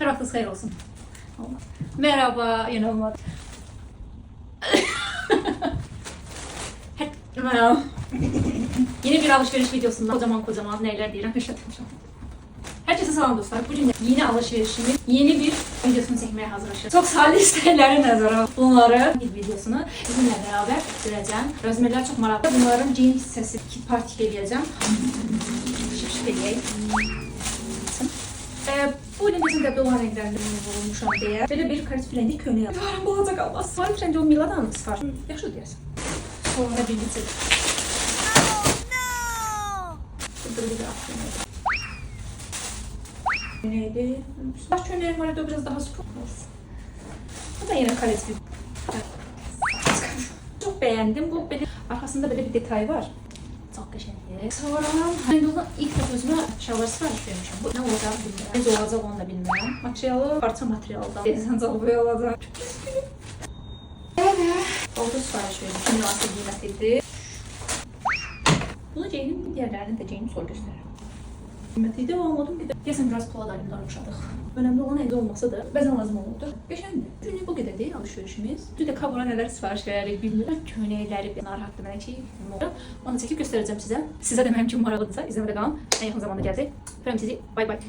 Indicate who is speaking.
Speaker 1: Her vaktiniz hayır olsun. Merhaba, inanılmaz. Merhaba. Yeni bir alışveriş videosundan kocaman neler diyeceğim. Herkese selam dostlar. Bugün yeni alışverişimin yeni bir videosunu çekmeye hazırlaşıyorum. Çok salih isteyenlere nazara bunları bir videosunu sizinle beraber bitireceğim. Rözmeler çok meraklı. Bunların jean hissesi kit parti eləyəcəm. Şıp eləyək. Bugün bizim de dolar renklerinde bulunmuşam diye. Böyle bir karit rengi köynə yaptım. Dolarım olacak olmaz. Karit rengi o Miladan mı çıkar? Yaxşı deyəsən. Sonra bir bitir. Burada bir aklım. Neydi? Baş çöneğim var da biraz daha sıkı. Bu da yine karetli. Çok beğendim. Bu böyle arkasında böyle bir detay var. Çok güzel. Sonra Handle'dan ilk defa özüme şalvar sipariş vermişim. Bu ne olacaq bilmirəm. Necə olacaq onu da bilmirəm. Materialı parça materialdan. Desencal boya olacaq. Evet. Oldu sipariş vermişim. Münasib qiymətlidir. Bunu Jane'in diğerlerini de Jane'in sol gösterir. Qiymətli də almadım bir də. Deyəsən biraz pula da darmışadıq. Önemli olan evde olmasa da bəzən lazım olurdu. Qəşəngdir. Günlük bu qədər deyil alışverişimiz. Bir də kabura nələr sipariş verərək bilmirəm. Köynəkləri narahatdır mənə ki. Onu çəkib göstərəcəm sizə. Sizə də mənim üçün maraqlıdırsa izləmədə qalın. En yaxın zamanda gələcək. Öpürəm sizi. Bay bay.